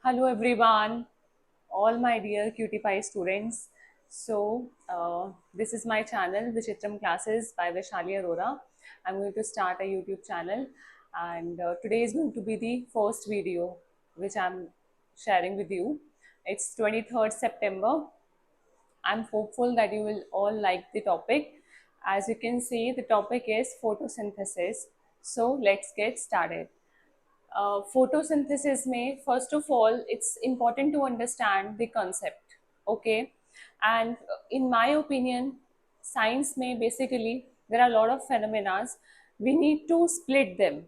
Hello everyone, all my dear Cutie Pie students. This is my channel, Vichitram Classes by Vaishali Arora. I'm going to start a YouTube channel, and today is going to be the first video which I'm sharing with you. It's 23rd September. I'm hopeful that you will all like the topic. As you can see, the topic is photosynthesis. So let's get started. Photosynthesis में first of all it's important to understand the concept, okay? And in my opinion, science में basically there are a lot of phenomena. We need to split them,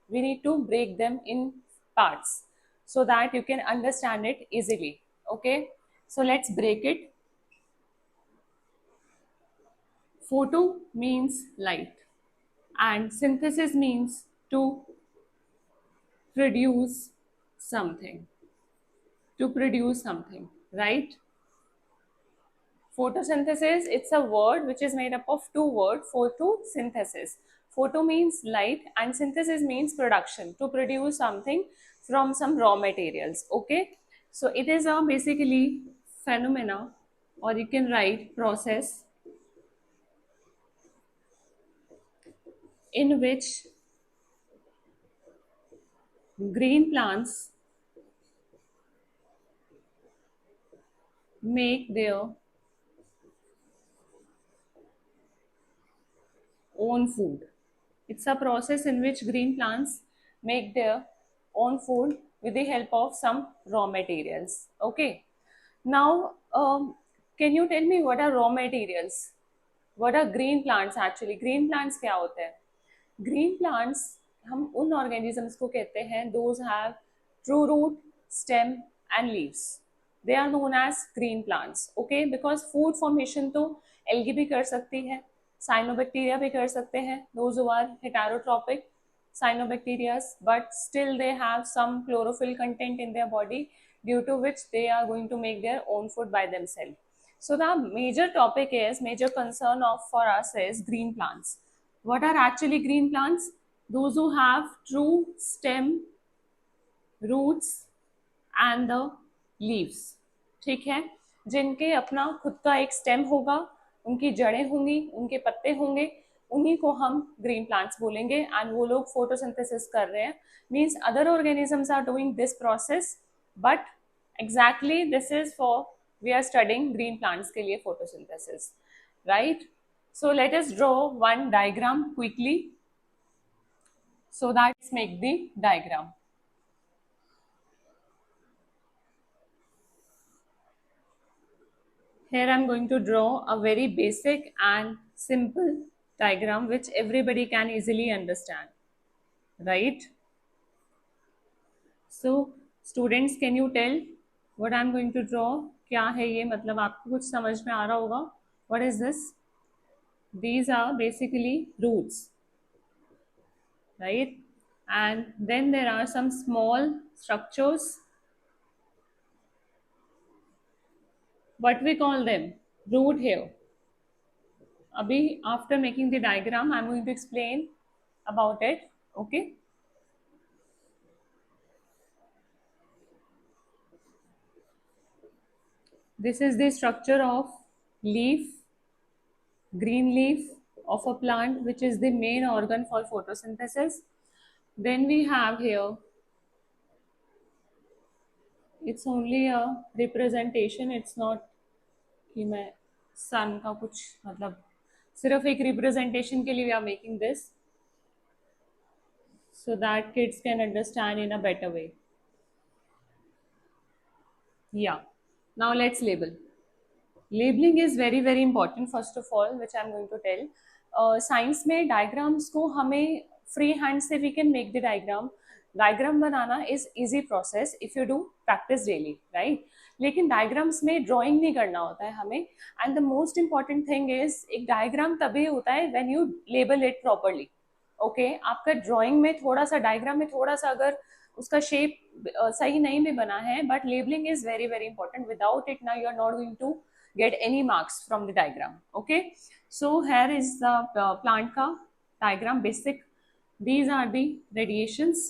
we need to break them in parts so that you can understand it easily, okay? So let's break it. Photo means light, and synthesis means to produce something, right? Photosynthesis, it's a word which is made up of two words, photosynthesis. Photo means light and synthesis means production, to produce something from some raw materials, okay? So it is a basically phenomena, or you can write process, in which green plants make their own food. It's a process in which green plants make their own food with the help of some raw materials. Okay. Now, can you tell me what are raw materials? What are green plants actually? Green plants क्या होते हैं? Green plants हम उन organisms को कहते हैं those have true root, stem and leaves. They are known as green plants. Okay, because food formation तो algae भी कर सकती है, cyanobacteria भी कर सकते हैं, those who are heterotrophic cyanobacteria, but still they have some chlorophyll content in their body, due to which they are going to make their own food by themselves. So the major concern of for us is green plants. What are actually green plants? Those who have true stem, roots and the leaves. ठीक है, जिनके अपना खुद का एक stem होगा, उनकी जड़ें होंगी, उनके पत्ते होंगे, उन्हीं को हम ग्रीन प्लांट्स बोलेंगे. एंड वो लोग फोटोसिंथेसिस कर रहे हैं, means other organisms are doing this process, but exactly this is for we are studying green plants के लिए photosynthesis, right? So let us draw one diagram quickly. So let's make the diagram. Here I am going to draw a very basic and simple diagram which everybody can easily understand, right? So students, can you tell what I am going to draw? क्या है ये, मतलब आपको कुछ समझ में आ रहा होगा? What is this? These are basically roots, right? And then there are some small structures. What we call them? Root here. Abhi, after making the diagram, I'm going to explain about it. Okay. This is the structure of leaf, green leaf of a plant, which is the main organ for photosynthesis. Then we have here, it's only a representation, it's not कि मैं sun का कुछ मतलब, सिर्फ एक representation के लिए we are making this so that kids can understand in a better way. Yeah. Now let's label. Labeling is very very important first of all, which I'm going to tell. Science में diagrams को हमें free hand से we can make the diagram. Diagram बनाना is easy process if you do practice daily, right? लेकिन diagrams में drawing नहीं करना होता है हमें. And the most important thing is, एक डायग्राम तभी होता है when you label it properly. Okay, आपका ड्राइंग में थोड़ा सा, डायग्राम में थोड़ा सा अगर उसका शेप सही नहीं भी बना है, but labelling is very very important. Without it ना you are not going to get any marks from the diagram. Okay, so here is the plant ka diagram basic. These are the radiations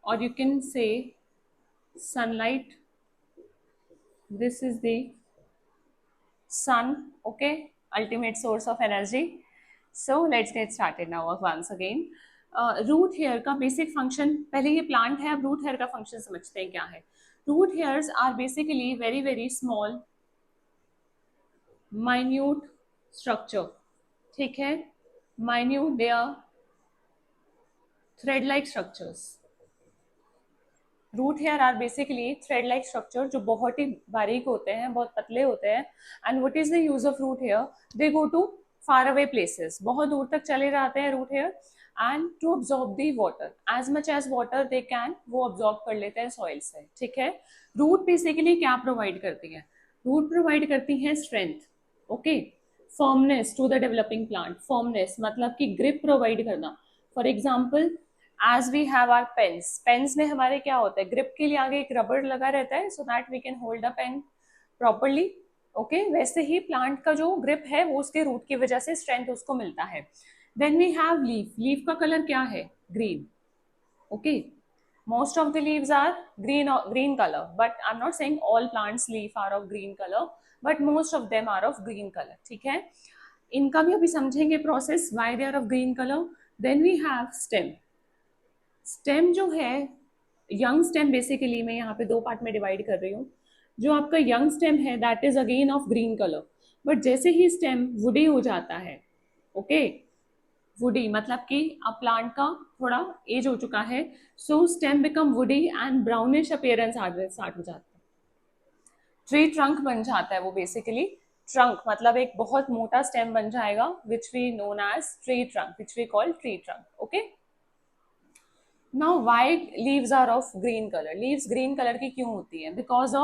or you can say sunlight. This is the sun, okay, ultimate source of energy. So let's get started now once again. Root hair का basic function, पहले ये plant है, अब root hair का function समझते हैं क्या है. Root hairs are basically very very small minute structure, ठीक है, minute, they are thread like structures. Root hair are basically thread like structure जो बहुत ही बारीक होते हैं, बहुत पतले होते हैं. And what is the use of root hair? They go to far away places, बहुत दूर तक चले जाते हैं root hair, and to absorb the water, as much as water they can, वो अब्जॉर्ब कर लेते हैं सॉइल से, ठीक है. रूट बेसिकली क्या प्रोवाइड करती है? रूट प्रोवाइड करती है strength, okay, firmness to the developing plant. Firmness मतलब कि ग्रिप प्रोवाइड करना. For example, as we have our pens, pens में हमारे क्या होता है, ग्रिप के लिए आगे एक रबर लगा रहता है, so that we can hold a pen properly, okay. वैसे ही प्लांट का जो ग्रिप है वो उसके रूट की वजह से स्ट्रेंथ उसको मिलता है. Then we have leaf. Leaf का कलर क्या है? Green, okay. most of the leaves are green color, but I'm not saying all plants leaf are of green color, but most of them are of green color, ठीक है. इनका भी अभी समझेंगे process, why they are of green color. then we have stem. Stem जो है, young stem, basically मैं यहाँ पे दो पार्ट में डिवाइड कर रही हूँ. जो आपका यंग स्टेम है that is again of green colour, but जैसे ही स्टेम वुडी हो जाता है, ओके, वुडी मतलब कि अब प्लांट का थोड़ा एज हो चुका है, so stem become woody and brownish appearance start हो जाता है. ट्री ट्रंक बन जाता है वो, बेसिकली ट्रंक मतलब एक बहुत मोटा स्टेम बन जाएगा, which we known as tree trunk, which we call tree trunk, okay. Now why leaves are of green color? Leaves green color की क्यों होती है? Because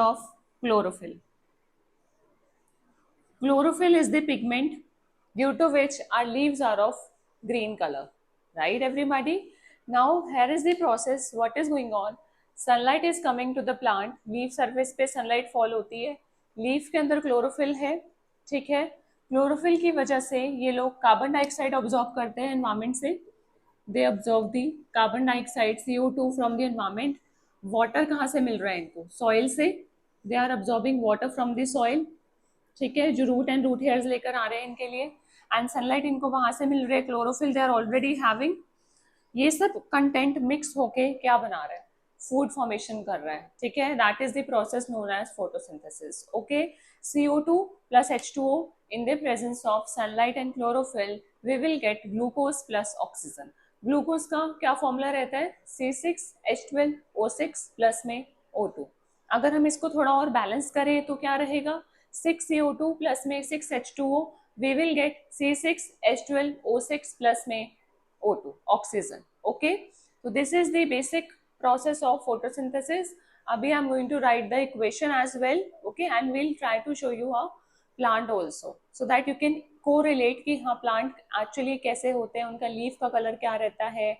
of chlorophyll. Chlorophyll is the pigment due to which our leaves are of green color, right everybody? Now here is the process, what is going on. Sunlight is coming to the plant, leaf surface पे sunlight fall होती है, leaf के अंदर chlorophyll है, ठीक है. chlorophyll की वजह से ये लोग कार्बन डाइऑक्साइड ऑब्जॉर्ब करते हैं एनवायरमेंट से. they absorb the carbon dioxide CO2 from the environment. Water कहाँ से मिल रहा है इनको? सॉइल से. They are absorbing water from the soil, ठीक है, जो रूट एंड रूट हेयर्स लेकर आ रहे हैं इनके लिए. एंड सनलाइट इनको वहां से मिल रही है, chlorophyll they are already having. ये सब कंटेंट मिक्स होके क्या बना रहा है? फूड फॉर्मेशन कर रहा है, ठीक है. That is the process known as photosynthesis, okay. CO2 plus H2O in the presence of sunlight and chlorophyll, we will get glucose plus oxygen. Glucose का क्या फॉर्मूला रहता है? C6H12O6 प्लस में O2. अगर हम इसको थोड़ा और बैलेंस करें तो क्या रहेगा? 6CO2 प्लस में 6H2O, we will get C6H12O6 plus में O2, oxygen, okay. So this is the basic process of photosynthesis. अभी I'm going to write the equation as well, okay, and we'll try to show you a plant also, so that you can correlate कि हाँ plant actually कैसे होते हैं, उनका leaf का colour क्या रहता है,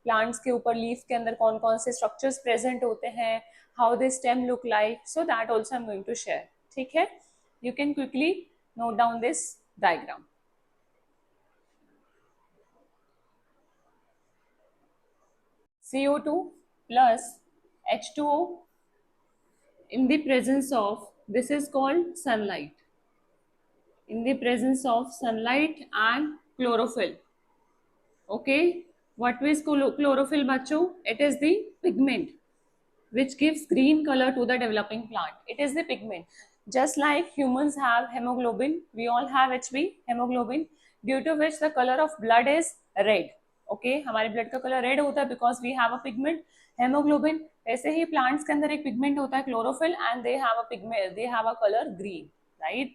प्लांट्स के ऊपर लीफ के अंदर कौन कौन से स्ट्रक्चर्स प्रेजेंट होते हैं, how they stem look like, so that also I am going to share, ठीक है. You can quickly note down this diagram. CO2 plus H2O in the presence of, this is called sunlight, in the presence of sunlight and chlorophyll, okay. What is chlorophyll bachcho? It is the pigment which gives green color to the developing plant. It is the pigment. Just like humans have hemoglobin, we all have HB, hemoglobin, due to which the color of blood is red, okay. हमारे blood का color red होता है because we have a pigment, hemoglobin. ऐसे ही plants के अंदर एक pigment होता है chlorophyll, and they have a pigment, they have a color green, right.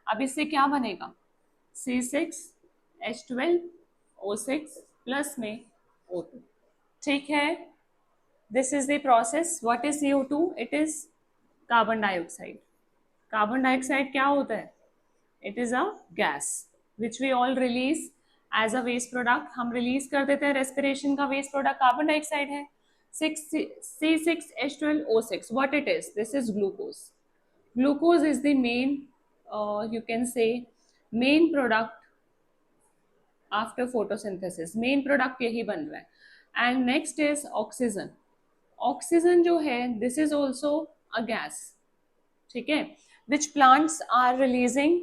अब इससे क्या बनेगा? C6H12O6 प्लस में O2, ठीक है. This is the process. What is CO2? It is carbon dioxide. Carbon dioxide क्या होता है? It is a gas which we all release as a waste product. हम release कर देते हैं respiration का waste product carbon dioxide है. C6H12O6. What it is? This is glucose. Glucose is the main, you can say, main product after photosynthesis. Main product यही बन रहा है. And next is oxygen. Oxygen जो है this is also a gas, ठीक है, which plants are releasing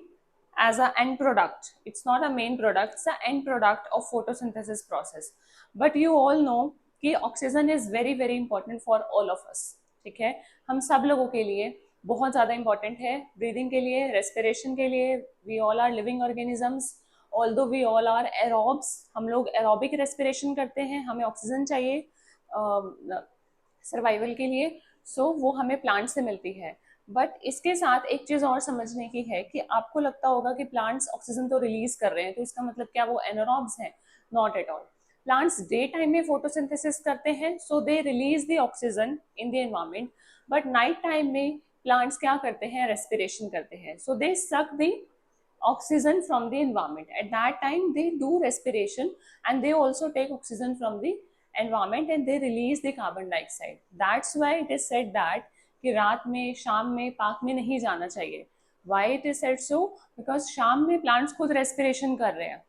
as a end product. It's not a main product, it's a end product of photosynthesis process. But you all know कि oxygen is very very important for all of us, ठीक है, हम सब लोगों के लिए बहुत ज़्यादा इंपॉर्टेंट है, ब्रीदिंग के लिए, रेस्पिरेशन के लिए. We all are living organisms, although we all are aerobes, हम लोग एरोबिक रेस्पिरेशन करते हैं, हमें ऑक्सीजन चाहिए सर्वाइवल के लिए. सो वो हमें प्लांट से मिलती है. बट इसके साथ एक चीज और समझने की है कि आपको लगता होगा कि प्लांट्स ऑक्सीजन तो रिलीज कर रहे हैं, तो इसका मतलब क्या वो एनारोब्स हैं? Not at all. Plants day time में फोटोसिंथेसिस करते हैं, so they release the oxygen in the environment. But night time में प्लांट्स क्या करते हैं? रेस्पिरेशन करते हैं. So they suck the oxygen from the environment. At that time, they do respiration and they also take oxygen from the environment and they release the carbon dioxide. That's why it is said that कि रात में, शाम में park में नहीं जाना चाहिए. Why it is said so? Because शाम में plants खुद respiration कर रहे हैं,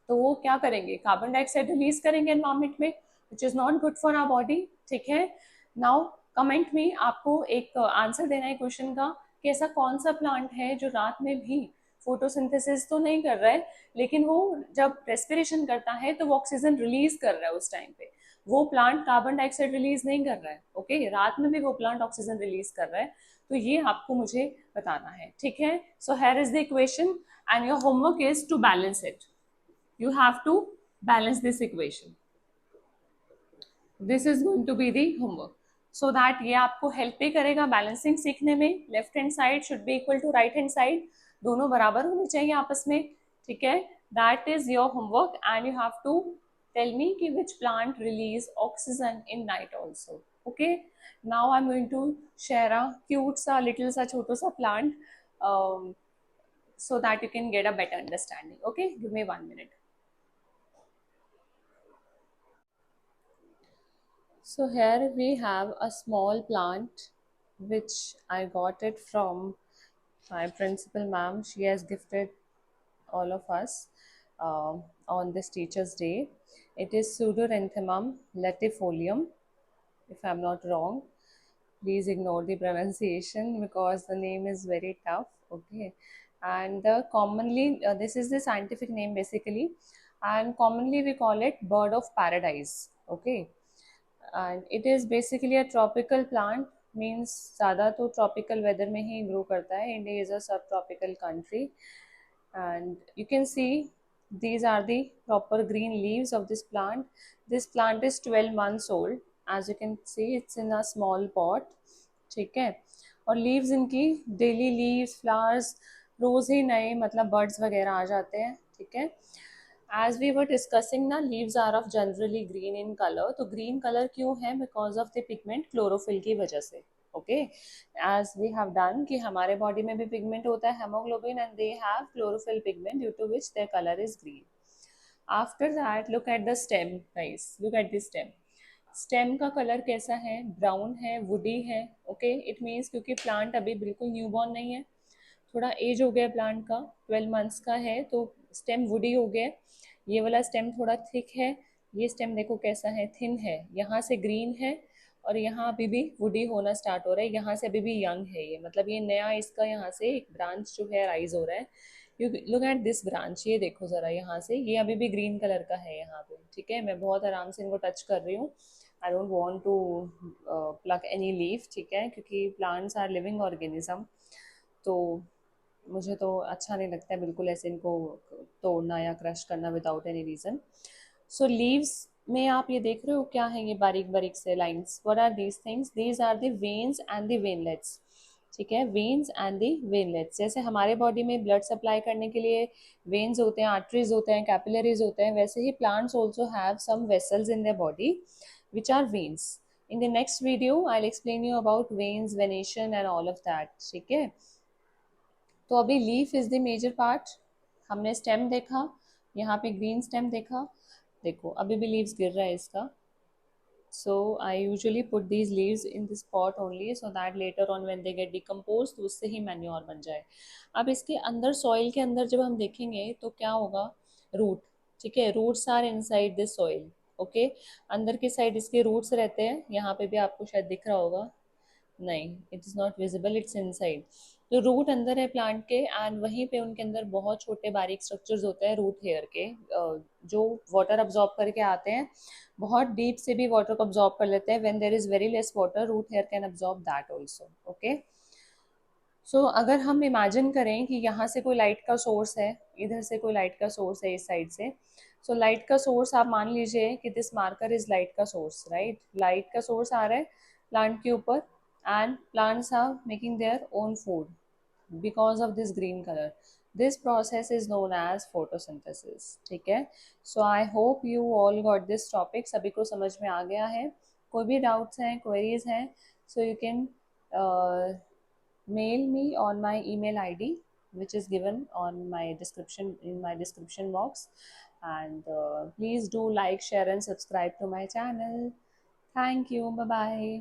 तो वो क्या करेंगे? कार्बन डाइऑक्साइड रिलीज करेंगे एनवायरमेंट में, which is not good for our body, ठीक है. नाउ कमेंट में आपको एक आंसर देना है क्वेश्चन का कि ऐसा कौन सा प्लांट है जो रात में भी फोटोसिंथेसिस तो नहीं कर रहा है, लेकिन वो जब रेस्पिरेशन करता है तो वो ऑक्सीजन रिलीज कर रहा है. उस टाइम पे वो प्लांट कार्बन डाइऑक्साइड रिलीज नहीं कर रहा है. ओके, रात में भी वो प्लांट ऑक्सीजन रिलीज कर रहा है. तो ये आपको मुझे बताना है, ठीक है. So here is the equation and your homework is to balance it. You have to balance this equation. This is going to be the homework. So that ये आपको हेल्प भी करेगा बैलेंसिंग सीखने में. Left hand side should be equal to right hand side, दोनों बराबर होने चाहिए आपस में, ठीक है. That is your homework and you have to tell me कि which plant release oxygen in night also. Okay, now I am going to share a cute सा लिटिल सा छोटो सा plant so that you can get a better understanding. Okay, give me 1 minute. So here we have a small plant which I got it from my principal ma'am. She has gifted all of us on this Teachers' Day. It is Pseudoranthemum latifolium, if I'm not wrong. Please ignore the pronunciation because the name is very tough. Okay, and commonly this is the scientific name basically, and commonly we call it bird of paradise. Okay, and it is basically a tropical plant, means ज़्यादा तो tropical weather में ही grow करता है. India is a subtropical country and you can see these are the proper green leaves of this plant. This plant is 12 months old. As you can see it's in a small pot, ठीक है. और leaves इनकी daily leaves flowers रोज ही नए मतलब birds वगैरह आ जाते हैं, ठीक है. As we were discussing ना, leaves are of generally green in color. तो green color क्यों है? Because of the pigment chlorophyll की वजह से. Okay, as we have done कि हमारे body में भी pigment होता है hemoglobin and they have chlorophyll pigment due to which their color is green. After that, look at the stem, guys. Look at the stem. Stem का colour कैसा है? Brown है, वुडी है. ओके, इट मीन्स क्योंकि plant अभी बिल्कुल newborn नहीं है, थोड़ा एज हो गया प्लांट का, 12 मंथ्स का है, तो स्टेम वुडी हो गया. ये वाला स्टेम थोड़ा थिक है, ये स्टेम देखो कैसा है, थिन है, यहाँ से ग्रीन है और यहाँ अभी भी वुडी होना स्टार्ट हो रहा है, यहाँ से अभी भी यंग है ये, मतलब ये नया इसका यहाँ से एक ब्रांच जो है राइज हो रहा है. You look at this branch, ये देखो ज़रा यहाँ से, ये अभी भी ग्रीन कलर का है यहाँ पे, ठीक है. मैं बहुत आराम से इनको टच कर रही हूँ. I don't want to pluck any leaf, ठीक है, क्योंकि प्लांट्स आर लिविंग ऑर्गेनिज्म, तो मुझे तो अच्छा नहीं लगता है बिल्कुल ऐसे इनको तोड़ना या क्रश करना विदाउट एनी रीज़न. सो लीव्स में आप ये देख रहे हो क्या है? ये बारीक बारीक से lines. What are these things? These are the veins and the veinlets, ठीक है. वेन्स एंड द वेनलेट्स, जैसे हमारे बॉडी में ब्लड सप्लाई करने के लिए वेन्स होते हैं, आर्टरीज होते हैं, कैपिलरीज होते हैं, वैसे ही plants also have some vessels in their body which are veins. In the next video I will explain you about veins, venation and all of that, ठीक है. तो अभी leaf is the major part. हमने stem देखा, यहाँ पे green stem देखा, देखो अभी भी लीव्स गिर रहा है इसका. So I usually put these leaves in this pot only so that later on when they get decompose तो उससे ही मैन्योर बन जाए. अब इसके अंदर सॉइल के अंदर जब हम देखेंगे तो क्या होगा? रूट, ठीक है, roots are inside this soil. Okay. अंदर की साइड इसके रूट्स रहते हैं, यहाँ पे भी आपको शायद दिख रहा होगा, नहीं it is not visible, it's inside. तो रूट अंदर है प्लांट के, एंड वहीं पे उनके अंदर बहुत छोटे बारीक स्ट्रक्चर्स होते हैं रूट हेयर के, जो वाटर अब्जॉर्ब करके आते हैं, बहुत डीप से भी वाटर को अब्जॉर्ब कर लेते हैं। When there is very less water, root hair can absorb that also. Okay. So अगर हम इमेजिन करें कि यहाँ से कोई लाइट का सोर्स है, इधर से कोई लाइट का सोर्स है इस साइड से, सो लाइट का सोर्स आप मान लीजिए कि दिस मार्कर इज लाइट का सोर्स, राइट। लाइट का सोर्स आ रहा है प्लांट के ऊपर, and plants are making their own food because of this green colour. This process is known as photosynthesis. ठीक है। So I hope you all got this topic, सभी को समझ में आ गया है। कोई भी डाउट्स हैं, क्वेरीज हैं, so you can mail me on my email ID, which is given on my description, in my description box. And please do like, share and subscribe to my channel. Thank you. Bye bye.